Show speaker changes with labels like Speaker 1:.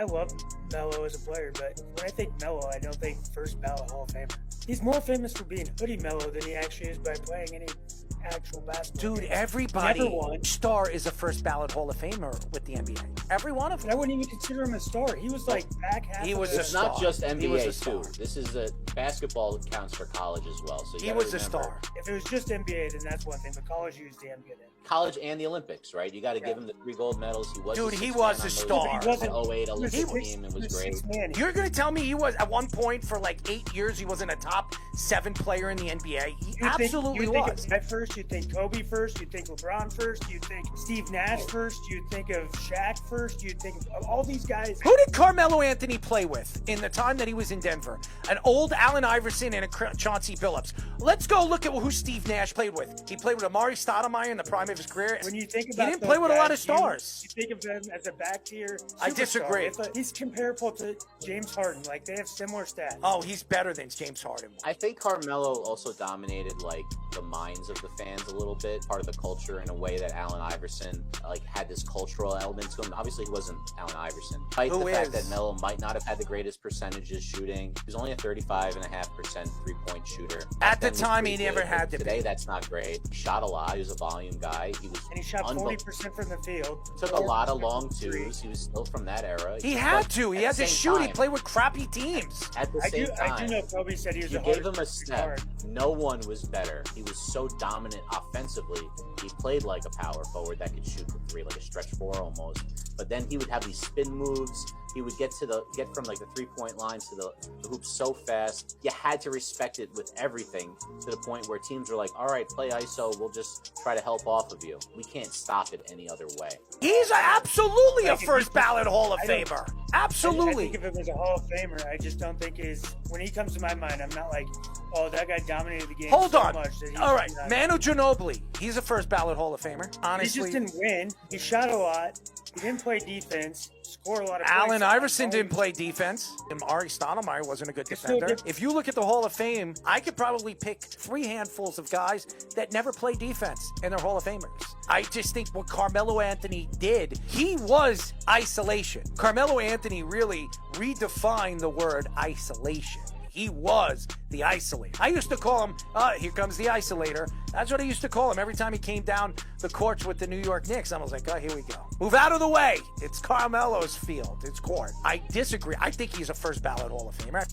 Speaker 1: I love Melo as a player, but when I think Melo, I don't think first ballot Hall of Famer. He's more famous for being hoodie Melo than he actually is by playing any actual basketball.
Speaker 2: Dude,
Speaker 1: game.
Speaker 2: everybody star is a first ballot Hall of Famer with the NBA. Every one of them.
Speaker 1: I wouldn't even consider him a star. He was like back half.
Speaker 2: He was
Speaker 1: of
Speaker 2: a
Speaker 3: It's
Speaker 2: star.
Speaker 3: not just
Speaker 2: He was a
Speaker 3: NBA
Speaker 2: star.
Speaker 3: too. This is basketball counts for college as well. So you
Speaker 2: He
Speaker 3: gotta
Speaker 2: was a
Speaker 3: remember,
Speaker 2: star.
Speaker 1: If it was just NBA, then that's one thing. But college used the NBA. Then.
Speaker 3: College and the Olympics, right? You got to give him the 3 gold medals. He was
Speaker 2: Dude,
Speaker 3: a
Speaker 2: he
Speaker 3: sixth
Speaker 2: was
Speaker 3: man
Speaker 2: a
Speaker 3: on those
Speaker 2: star.
Speaker 3: teams.
Speaker 1: He wasn't-
Speaker 3: The 08
Speaker 1: He
Speaker 3: Olympic
Speaker 1: was-
Speaker 3: team and
Speaker 1: he
Speaker 3: was great.
Speaker 1: sixth man.
Speaker 2: You're going to tell me he was, at one point for like 8 years, he wasn't a top 7 player in the NBA? He absolutely
Speaker 1: you think
Speaker 2: was.
Speaker 1: of Brett first, you think Kobe first, you think LeBron first, you think Steve Nash first, you think of Shaq first, you think of all these guys.
Speaker 2: Who did Carmelo Anthony play with in the time that he was in Denver? An old Allen Iverson and a Chauncey Billups. Let's go look at who Steve Nash played with. He played with Amari Stoudemire in the prime of his career.
Speaker 1: When you think
Speaker 2: He
Speaker 1: about
Speaker 2: didn't play with a lot of stars.
Speaker 1: You think of them as a back tier.
Speaker 2: I
Speaker 1: superstar.
Speaker 2: disagree.
Speaker 1: He's comparable to James Harden. Like they have similar stats.
Speaker 2: Oh, he's better than James Harden.
Speaker 3: I think Carmelo also dominated like the minds of the fans a little bit, part of the culture in a way that Allen Iverson like had this cultural element to him. Obviously, he wasn't Allen Iverson. Despite the fact that Melo might not have had the greatest percentages shooting, he was only a 35.5% three-point shooter.
Speaker 2: At the
Speaker 3: Then was
Speaker 2: time, he
Speaker 3: pretty
Speaker 2: never
Speaker 3: good,
Speaker 2: had
Speaker 3: but
Speaker 2: to
Speaker 3: today,
Speaker 2: be.
Speaker 3: that's not great. He shot a lot. He was a volume guy. He was
Speaker 1: And he shot 40% from the field.
Speaker 3: Took a lot of
Speaker 1: 40%
Speaker 3: long
Speaker 1: from three.
Speaker 3: twos. He was still from that era.
Speaker 2: He had
Speaker 3: But
Speaker 2: to. He
Speaker 3: at
Speaker 2: had
Speaker 3: the
Speaker 2: to
Speaker 3: same
Speaker 2: shoot. He
Speaker 3: time-
Speaker 2: played with crappy teams.
Speaker 3: At the same time,
Speaker 1: I do know Kobe said he was
Speaker 3: you
Speaker 1: the
Speaker 3: gave
Speaker 1: hardest
Speaker 3: him a
Speaker 1: to
Speaker 3: step.
Speaker 1: guard.
Speaker 3: No one was better. He was so dominant offensively. He played like a power forward that could shoot from 3, like a stretch 4 almost. But then he would have these spin moves. He would get from like the 3-point line to the hoop so fast. You had to respect it with everything, to the point where teams were like, all right, play ISO. We'll just try to help off of you. We can't stop it any other way.
Speaker 2: He's absolutely a
Speaker 1: Like, if
Speaker 2: first
Speaker 1: he-
Speaker 2: ballot Hall of
Speaker 1: I don't-
Speaker 2: Famer.
Speaker 1: I
Speaker 2: Absolutely.
Speaker 1: think of him as a Hall of Famer. I just don't think when he comes to my mind, I'm not like, oh, that guy dominated the game
Speaker 2: Hold
Speaker 1: so
Speaker 2: on.
Speaker 1: much that he
Speaker 2: All right.
Speaker 1: should not-
Speaker 2: Manu Ginobili. He's a first ballot Hall of Famer.
Speaker 1: He
Speaker 2: Honestly.
Speaker 1: just didn't win. He shot a lot. He didn't play defense. Score a lot of points.
Speaker 2: Allen Iverson didn't play defense. And Amari Stoudemire wasn't a good
Speaker 1: It's still
Speaker 2: defender.
Speaker 1: different.
Speaker 2: If you look at the Hall of Fame, I could probably pick 3 handfuls of guys that never played defense and they're Hall of Famers. I just think what Carmelo Anthony did, he was isolation. Carmelo Anthony really redefined the word isolation. He was the isolator. I used to call him, here comes the isolator. That's what I used to call him every time he came down the courts with the New York Knicks. I was like, oh, here we go. Move out of the way. It's Carmelo's field. It's court. I disagree. I think he's a first ballot Hall of Famer.